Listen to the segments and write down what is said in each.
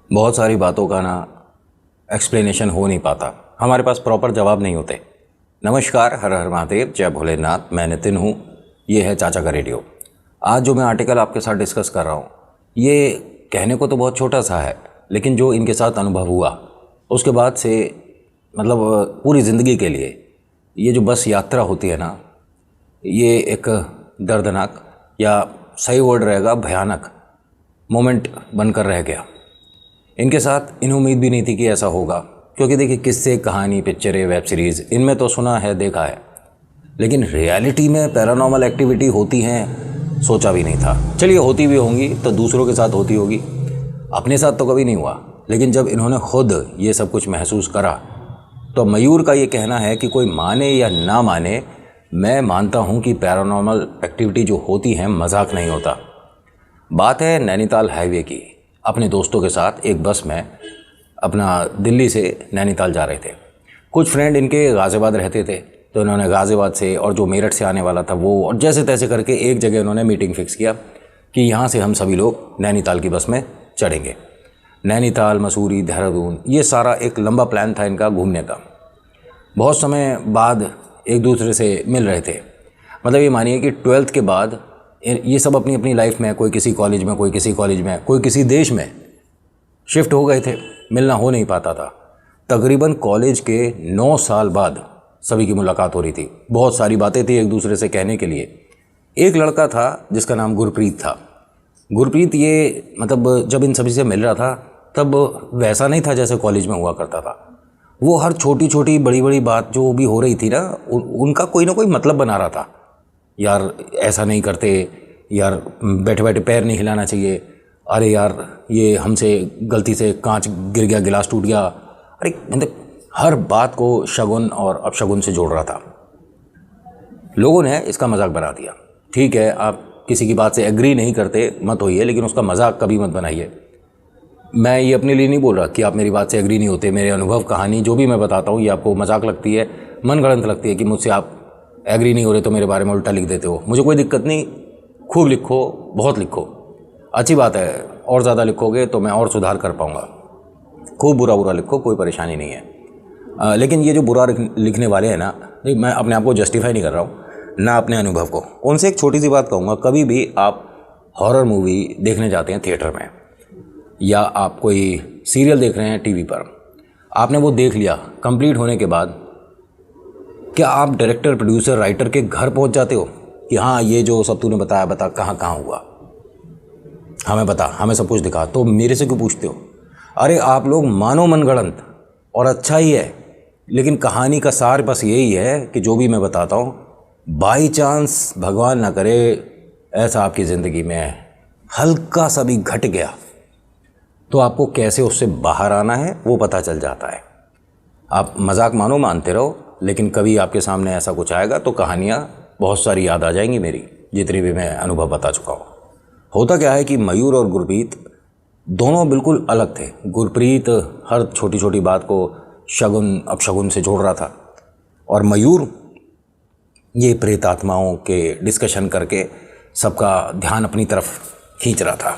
बहुत सारी बातों का ना एक्सप्लेनेशन हो नहीं पाता, हमारे पास प्रॉपर जवाब नहीं होते। नमस्कार, हर हर महादेव, जय भोलेनाथ। मैं नितिन हूँ, ये है चाचा का रेडियो। आज जो मैं आर्टिकल आपके साथ डिस्कस कर रहा हूँ, ये कहने को तो बहुत छोटा सा है, लेकिन जो इनके साथ अनुभव हुआ उसके बाद से मतलब पूरी ज़िंदगी के लिए ये जो बस यात्रा होती है ना, ये एक दर्दनाक या सही वर्ड रहेगा भयानक मोमेंट बनकर रह गया। इनके साथ इन उम्मीद भी नहीं थी कि ऐसा होगा, क्योंकि देखिए किस्से, कहानी, पिक्चरें, वेब सीरीज़ इनमें तो सुना है, देखा है, लेकिन रियलिटी में पैरानॉर्मल एक्टिविटी होती हैं सोचा भी नहीं था। चलिए होती भी होंगी तो दूसरों के साथ होती होगी, अपने साथ तो कभी नहीं हुआ। लेकिन जब इन्होंने खुद ये सब कुछ महसूस करा तो मयूर का ये कहना है कि कोई माने या ना माने, मैं मानता हूँ कि पैरानॉर्मल एक्टिविटी जो होती हैं मजाक नहीं होता। बात है नैनीताल हाईवे की। अपने दोस्तों के साथ एक बस में अपना दिल्ली से नैनीताल जा रहे थे। कुछ फ्रेंड इनके गाज़ियाबाद रहते थे, तो इन्होंने गाज़ियाबाद से और जो मेरठ से आने वाला था वो, और जैसे तैसे करके एक जगह इन्होंने मीटिंग फिक्स किया कि यहाँ से हम सभी लोग नैनीताल की बस में चढ़ेंगे। नैनीताल, मसूरी, देहरादून, ये सारा एक लंबा प्लान था इनका घूमने का। बहुत समय बाद एक दूसरे से मिल रहे थे। मतलब ये मानिए कि 12th के बाद ये सब अपनी अपनी लाइफ में, कोई किसी कॉलेज में, कोई किसी कॉलेज में, कोई किसी देश में शिफ्ट हो गए थे, मिलना हो नहीं पाता था। तकरीबन कॉलेज के 9 साल बाद सभी की मुलाकात हो रही थी। बहुत सारी बातें थी एक दूसरे से कहने के लिए। एक लड़का था जिसका नाम गुरप्रीत था। गुरप्रीत ये मतलब जब इन सभी से मिल रहा था तब वैसा नहीं था जैसे कॉलेज में हुआ करता था। वो हर छोटी छोटी बड़ी बड़ी बात जो भी हो रही थी ना, उनका कोई ना कोई मतलब बना रहा था। यार ऐसा नहीं करते, यार बैठे बैठे पैर नहीं हिलाना चाहिए, अरे यार ये हमसे गलती से कांच गिर गया, गिलास टूट गया। अरे मतलब हर बात को शगुन और अपशगुन से जोड़ रहा था। लोगों ने इसका मजाक बना दिया। ठीक है, आप किसी की बात से एग्री नहीं करते मत होइए, लेकिन उसका मजाक कभी मत बनाइए। मैं ये अपने लिए नहीं बोल रहा कि आप मेरी बात से एग्री नहीं होते। मेरे अनुभव, कहानी जो भी मैं बताता हूँ ये आपको मजाक लगती है, मनगढ़ंत लगती है कि मुझसे आप एग्री नहीं हो रहे तो मेरे बारे में उल्टा लिख देते हो। मुझे कोई दिक्कत नहीं, खूब लिखो, बहुत लिखो, अच्छी बात है। और ज़्यादा लिखोगे तो मैं और सुधार कर पाऊँगा। खूब बुरा बुरा लिखो, कोई परेशानी नहीं है। लेकिन ये जो बुरा लिखने वाले हैं ना, मैं अपने आप को जस्टिफाई नहीं कर रहा हूँ, ना अपने अनुभव को। उनसे एक छोटी सी बात कहूँगा, कभी भी आप हॉरर मूवी देखने जाते हैं थिएटर में, या आप कोई सीरियल देख रहे हैं टीवी पर, आपने वो देख लिया, कंप्लीट होने के बाद क्या आप डायरेक्टर, प्रोड्यूसर, राइटर के घर पहुंच जाते हो कि हाँ ये जो सब तूने बताया, बता कहाँ कहाँ हुआ, हमें बता, हमें सब कुछ दिखा। तो मेरे से क्यों पूछते हो? अरे आप लोग मानो मनगढ़ंत, और अच्छा ही है, लेकिन कहानी का सार बस यही है कि जो भी मैं बताता हूँ, बाई चांस भगवान ना करे ऐसा आपकी ज़िंदगी में हल्का सा भी घट गया तो आपको कैसे उससे बाहर आना है वो पता चल जाता है। आप मजाक मानो, मानते रहो, लेकिन कभी आपके सामने ऐसा कुछ आएगा तो कहानियाँ बहुत सारी याद आ जाएंगी मेरी, जितनी भी मैं अनुभव बता चुका हूँ। होता क्या है कि मयूर और गुरप्रीत दोनों बिल्कुल अलग थे। गुरप्रीत हर छोटी छोटी बात को शगुन अपशगुन से जोड़ रहा था, और मयूर ये प्रेत आत्माओं के डिस्कशन करके सबका ध्यान अपनी तरफ खींच रहा था।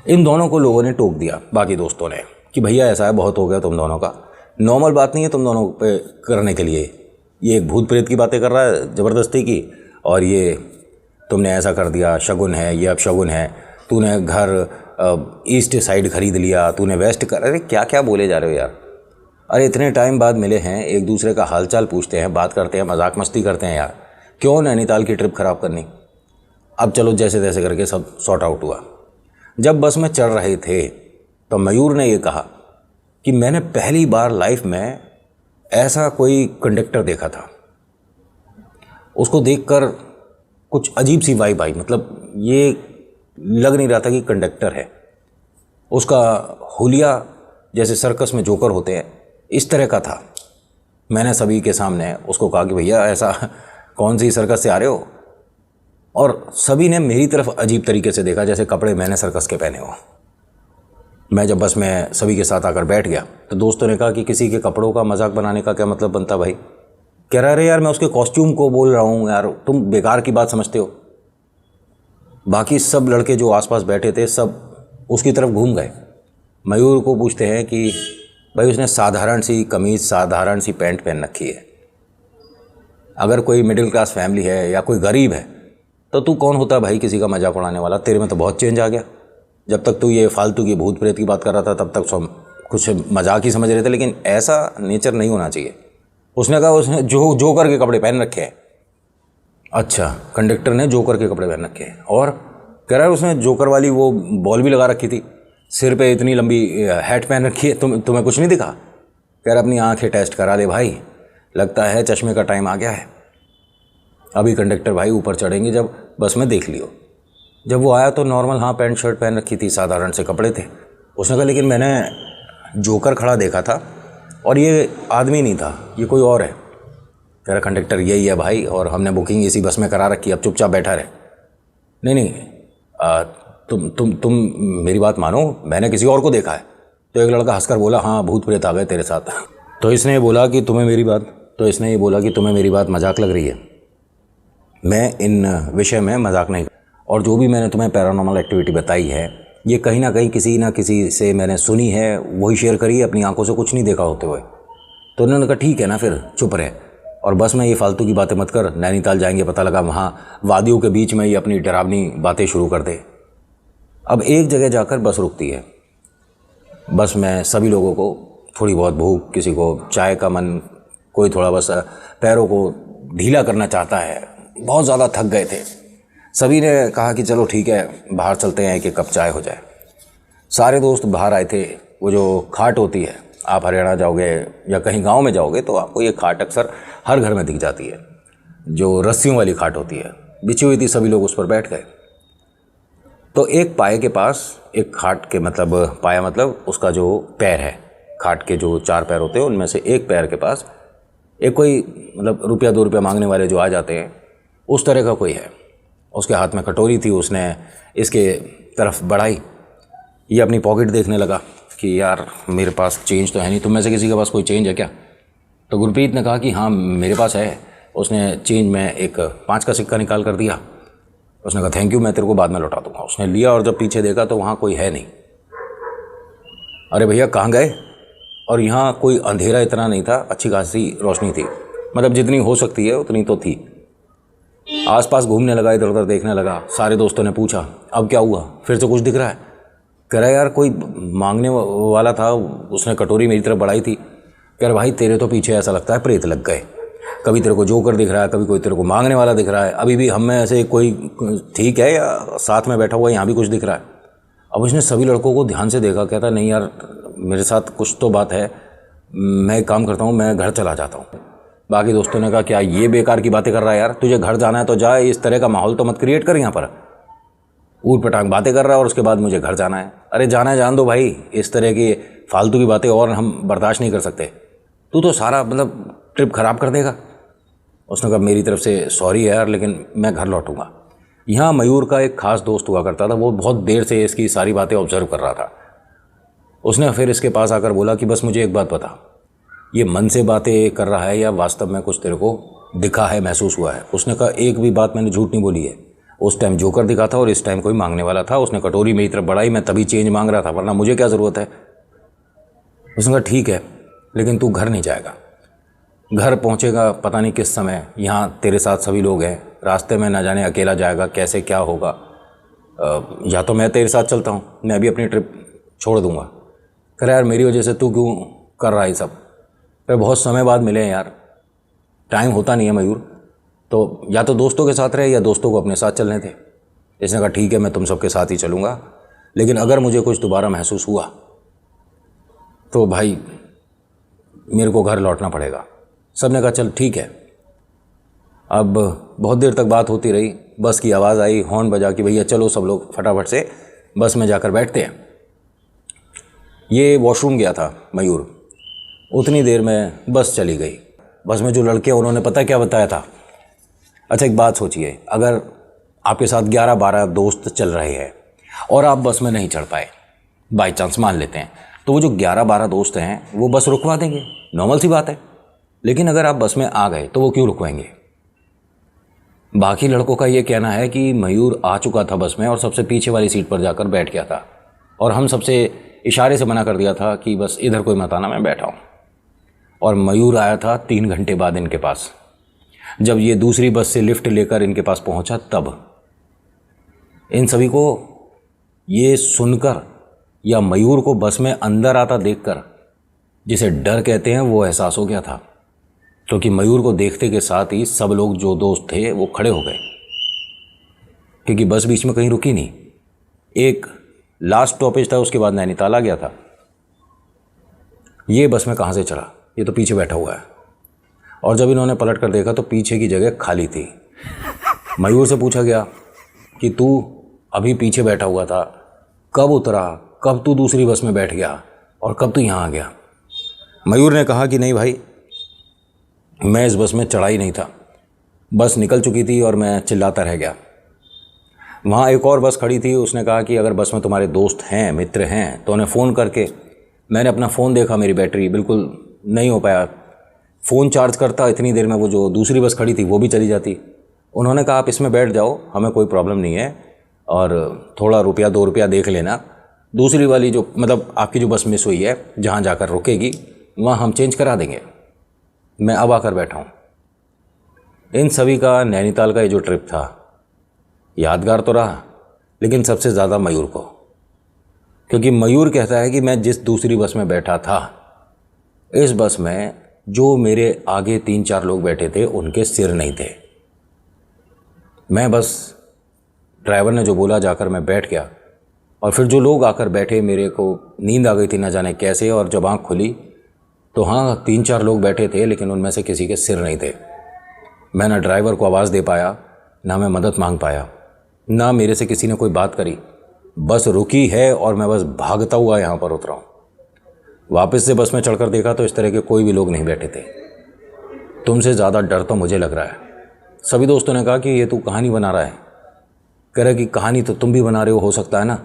इन दोनों को लोगों ने टोक दिया, बाकी दोस्तों ने, कि भैया ऐसा है, बहुत हो गया तुम दोनों का, नॉर्मल बात नहीं है तुम दोनों पे करने के लिए। ये एक भूत प्रेत की बातें कर रहा है ज़बरदस्ती की, और ये तुमने ऐसा कर दिया, शगुन है, ये अपशगुन है, तूने घर ईस्ट साइड खरीद लिया, तूने वेस्ट कर, अरे क्या क्या बोले जा रहे हो यार। अरे इतने टाइम बाद मिले हैं, एक दूसरे का हालचाल पूछते हैं, बात करते हैं, मजाक मस्ती करते हैं यार, क्यों नैनीताल की ट्रिप ख़राब करनी। अब चलो जैसे तैसे करके सब सॉर्ट आउट हुआ। जब बस में चढ़ रहे थे तो मयूर ने ये कहा कि मैंने पहली बार लाइफ में ऐसा कोई कंडक्टर देखा था। उसको देखकर कुछ अजीब सी वाइब आई, मतलब ये लग नहीं रहा था कि कंडक्टर है। उसका हुलिया जैसे सर्कस में जोकर होते हैं, इस तरह का था। मैंने सभी के सामने उसको कहा कि भैया ऐसा कौन सी सर्कस से आ रहे हो, और सभी ने मेरी तरफ अजीब तरीके से देखा जैसे कपड़े मैंने सर्कस के पहने हो। मैं जब बस में सभी के साथ आकर बैठ गया तो दोस्तों ने कहा कि किसी के कपड़ों का मजाक बनाने का क्या मतलब बनता भाई। कह रहा, अरे यार मैं उसके कॉस्ट्यूम को बोल रहा हूँ यार, तुम बेकार की बात समझते हो। बाकी सब लड़के जो आसपास बैठे थे सब उसकी तरफ घूम गए। मयूर को पूछते हैं कि भाई उसने साधारण सी कमीज़ साधारण सी पैंट पहन रखी है, अगर कोई मिडिल क्लास फैमिली है या कोई गरीब है तो तू कौन होता है भाई किसी का मजाक उड़ाने वाला? तेरे में तो बहुत चेंज आ गया। जब तक तू ये फालतू की भूत प्रेत की बात कर रहा था तब तक सब कुछ मजाक ही समझ रहे थे, लेकिन ऐसा नेचर नहीं होना चाहिए। उसने कहा उसने जोकर के कपड़े पहन रखे हैं। अच्छा, कंडक्टर ने जोकर के कपड़े पहन रखे हैं और कह रहा है उसने जोकर वाली वो बॉल भी लगा रखी थी, सिर पे इतनी लंबी हैट पहन रखी है, तुम्हें कुछ नहीं दिखा? कह रहा अपनी आंखें टेस्ट करा ले भाई, लगता है चश्मे का टाइम आ गया है। अभी कंडक्टर भाई ऊपर चढ़ेंगे जब बस में देख लियो। जब वो आया तो नॉर्मल हाँ पैंट शर्ट पहन रखी थी, साधारण से कपड़े थे। उसने कहा लेकिन मैंने जोकर खड़ा देखा था और ये आदमी नहीं था, ये कोई और है। कह रहा कंडक्टर यही है भाई और हमने बुकिंग इसी बस में करा रखी, अब चुपचाप बैठा रहे। नहीं तुम मेरी बात मानो, मैंने किसी और को देखा है। तो एक लड़का हंसकर बोला हाँ भूत प्रेत आ गए तेरे साथ। तो इसने ये बोला कि तुम्हें मेरी बात मजाक लग रही है। मैं इन विषय में मजाक नहीं, और जो भी मैंने तुम्हें पैरानॉर्मल एक्टिविटी बताई है ये कहीं ना कहीं किसी ना किसी से मैंने सुनी है, वही शेयर करी है, अपनी आंखों से कुछ नहीं देखा होते हुए। तो उन्होंने कहा ठीक है ना, फिर चुप रहे और बस में ये फालतू की बातें मत कर। नैनीताल जाएंगे, पता लगा वहाँ वादियों के बीच में ये अपनी डरावनी बातें शुरू कर दे। अब एक जगह जाकर बस रुकती है। बस में सभी लोगों को थोड़ी बहुत भूख, किसी को चाय का मन, कोई थोड़ा बस पैरों को ढीला करना चाहता है, बहुत ज़्यादा थक गए थे। सभी ने कहा कि चलो ठीक है बाहर चलते हैं, एक कप चाय हो जाए। सारे दोस्त बाहर आए थे। वो जो खाट होती है, आप हरियाणा जाओगे या कहीं गांव में जाओगे तो आपको ये खाट अक्सर हर घर में दिख जाती है, जो रस्सियों वाली खाट होती है, बिछी हुई थी। सभी लोग उस पर बैठ गए। तो एक पाए के पास, एक खाट के मतलब पाया मतलब उसका जो पैर है, खाट के जो 4 पैर होते हैं उनमें से एक पैर के पास एक कोई मतलब रुपया 2 रुपया मांगने वाले जो आ जाते हैं उस तरह का कोई है। उसके हाथ में कटोरी थी, उसने इसके तरफ बढ़ाई। ये अपनी पॉकेट देखने लगा कि यार मेरे पास चेंज तो है नहीं, तुम में से किसी के पास कोई चेंज है क्या? तो गुरप्रीत ने कहा कि हाँ मेरे पास है। उसने चेंज में एक 5 का सिक्का निकाल कर दिया। उसने कहा थैंक यू, मैं तेरे को बाद में लौटा दूंगा। उसने लिया और जब पीछे देखा तो वहाँ कोई है नहीं। अरे भैया कहाँ गए? और यहाँ कोई अंधेरा इतना नहीं था, अच्छी खासी रोशनी थी, मतलब जितनी हो सकती है उतनी तो थी। आसपास घूमने लगा, इधर उधर देखने लगा। सारे दोस्तों ने पूछा अब क्या हुआ, फिर से कुछ दिख रहा है? कह रहा यार कोई मांगने वाला था, उसने कटोरी मेरी तरफ बढ़ाई थी। कह रहा भाई तेरे तो पीछे ऐसा लगता है प्रेत लग गए, कभी तेरे को जोकर दिख रहा है, कभी कोई तेरे को मांगने वाला दिख रहा है। अभी भी हम में ऐसे कोई ठीक है या साथ में बैठा हुआ यहाँ भी कुछ दिख रहा है? अब उसने सभी लड़कों को ध्यान से देखा, कहता नहीं यार मेरे साथ कुछ तो बात है, मैं एक काम करता हूँ, मैं घर चला जाता हूँ। बाकी दोस्तों ने कहा क्या ये बेकार की बातें कर रहा है यार, तुझे घर जाना है तो जा, इस तरह का माहौल तो मत क्रिएट कर यहाँ पर। ऊट पटांग बातें कर रहा है और उसके बाद मुझे घर जाना है। अरे जाना है जान दो भाई, इस तरह की फालतू की बातें और हम बर्दाश्त नहीं कर सकते। तू तो सारा मतलब ट्रिप ख़राब कर देगा। उसने कहा मेरी तरफ से सॉरी यार, लेकिन मैं घर लौटूंगा। यहाँ मयूर का एक खास दोस्त हुआ करता था, वो बहुत देर से इसकी सारी बातें ऑब्जर्व कर रहा था। उसने फिर इसके पास आकर बोला कि बस मुझे एक बात बता, ये मन से बातें कर रहा है या वास्तव में कुछ तेरे को दिखा है, महसूस हुआ है? उसने कहा एक भी बात मैंने झूठ नहीं बोली है। उस टाइम जोकर दिखा था और इस टाइम कोई मांगने वाला था। उसने कटोरी मेरी तरफ बढ़ाई, मैं तभी चेंज मांग रहा था, वरना मुझे क्या ज़रूरत है? उसने कहा ठीक है, लेकिन तू घर नहीं जाएगा। घर पहुंचेगा पता नहीं किस समय, यहाँ तेरे साथ सभी लोग हैं, रास्ते में ना जाने अकेला जाएगा, कैसे क्या होगा। या तो मैं तेरे साथ चलता हूँ, मैं भी अपनी ट्रिप छोड़ दूँगा। कह रहा यार मेरी वजह से तू क्यों कर रहा है सब? फिर बहुत समय बाद मिले हैं यार, टाइम होता नहीं है मयूर, तो या तो दोस्तों के साथ रहे या दोस्तों को अपने साथ चलने थे। इसने कहा ठीक है मैं तुम सबके साथ ही चलूँगा, लेकिन अगर मुझे कुछ दोबारा महसूस हुआ तो भाई मेरे को घर लौटना पड़ेगा। सब ने कहा चल ठीक है। अब बहुत देर तक बात होती रही। बस की आवाज़ आई, हॉर्न बजा कि भैया चलो सब लोग फटाफट से बस में जाकर बैठते हैं। ये वॉशरूम गया था मयूर, उतनी देर में बस चली गई। बस में जो लड़के उन्होंने पता क्या बताया था? अच्छा एक बात सोचिए, अगर आपके साथ 11-12 दोस्त चल रहे हैं और आप बस में नहीं चढ़ पाए, बाई चांस मान लेते हैं, तो वो जो 11-12 दोस्त हैं वो बस रुकवा देंगे, नॉर्मल सी बात है। लेकिन अगर आप बस में आ गए तो वो क्यों रुकवाएंगे? बाकी लड़कों का ये कहना है कि मयूर आ चुका था बस में और सबसे पीछे वाली सीट पर जाकर बैठ गया था और हम सबसे इशारे से मना कर दिया था कि बस इधर कोई मत आना, मैं बैठा हूँ। और मयूर आया था 3 घंटे बाद इनके पास। जब ये दूसरी बस से लिफ्ट लेकर इनके पास पहुँचा तब इन सभी को ये सुनकर या मयूर को बस में अंदर आता देखकर, जिसे डर कहते हैं, वो एहसास हो गया था। क्योंकि मयूर को देखते के साथ ही सब लोग जो दोस्त थे वो खड़े हो गए, क्योंकि बस बीच में कहीं रुकी नहीं। एक लास्ट स्टॉपेज था, उसके बाद नैनीताल आ गया था। ये बस में कहाँ से चढ़ा? ये तो पीछे बैठा हुआ है। और जब इन्होंने पलट कर देखा तो पीछे की जगह खाली थी। मयूर से पूछा गया कि तू अभी पीछे बैठा हुआ था, कब उतरा, कब तू दूसरी बस में बैठ गया और कब तू यहाँ आ गया? मयूर ने कहा कि नहीं भाई, मैं इस बस में चढ़ा ही नहीं था, बस निकल चुकी थी और मैं चिल्लाता रह गया। वहाँ एक और बस खड़ी थी, उसने कहा कि अगर बस में तुम्हारे दोस्त हैं, मित्र हैं तो उन्हें फ़ोन करके। मैंने अपना फ़ोन देखा, मेरी बैटरी बिल्कुल नहीं हो पाया, फ़ोन चार्ज करता इतनी देर में वो जो दूसरी बस खड़ी थी वो भी चली जाती। उन्होंने कहा आप इसमें बैठ जाओ, हमें कोई प्रॉब्लम नहीं है, और थोड़ा रुपया 2 रुपया देख लेना, दूसरी वाली जो मतलब आपकी जो बस मिस हुई है जहाँ जाकर रुकेगी वहाँ हम चेंज करा देंगे। मैं अब आकर बैठा हूँ। इन सभी का नैनीताल का ये जो ट्रिप था यादगार तो रहा, लेकिन सबसे ज़्यादा मयूर को, क्योंकि मयूर कहता है कि मैं जिस दूसरी बस में बैठा था, इस बस में जो मेरे आगे 3-4 लोग बैठे थे उनके सिर नहीं थे। मैं बस ड्राइवर ने जो बोला जाकर मैं बैठ गया, और फिर जो लोग आकर बैठे, मेरे को नींद आ गई थी ना जाने कैसे, और जब आँख खुली तो हाँ 3-4 लोग बैठे थे, लेकिन उनमें से किसी के सिर नहीं थे। मैं ना ड्राइवर को आवाज़ दे पाया, ना मैं मदद मांग पाया, ना मेरे से किसी ने कोई बात करी। बस रुकी है और मैं बस भागता हुआ यहाँ पर उतरा हूँ। वापस से बस में चढ़कर देखा तो इस तरह के कोई भी लोग नहीं बैठे थे। तुमसे ज़्यादा डर तो मुझे लग रहा है। सभी दोस्तों ने कहा कि ये तू कहानी बना रहा है। कह रहा कि कहानी तो तुम भी बना रहे हो सकता है ना।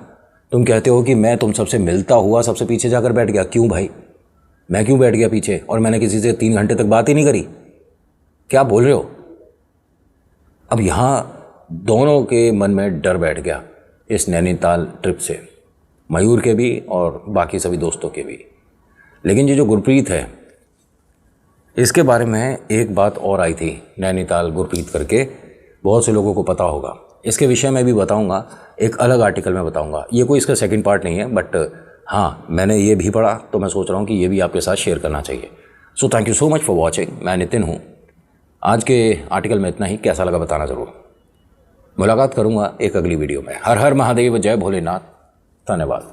तुम कहते हो कि मैं तुम सबसे मिलता हुआ सबसे पीछे जाकर बैठ गया। क्यों भाई, मैं क्यों बैठ गया पीछे? और मैंने किसी से 3 घंटे तक बात ही नहीं करी। क्या बोल रहे हो? अब यहाँ दोनों के मन में डर बैठ गया इस नैनीताल ट्रिप से, मयूर के भी और बाकी सभी दोस्तों के भी। लेकिन ये जो गुरप्रीत है, इसके बारे में एक बात और आई थी नैनीताल गुरप्रीत करके, बहुत से लोगों को पता होगा। इसके विषय में भी बताऊंगा, एक अलग आर्टिकल में बताऊंगा। ये कोई इसका सेकंड पार्ट नहीं है, बट हाँ मैंने ये भी पढ़ा तो मैं सोच रहा हूँ कि ये भी आपके साथ शेयर करना चाहिए। So thank you so much for watching. मैं नितिन हूँ। आज के आर्टिकल में इतना ही, कैसा लगा बताना ज़रूर। मुलाकात करूँगा एक अगली वीडियो में। हर हर महादेव, जय भोलेनाथ, धन्यवाद।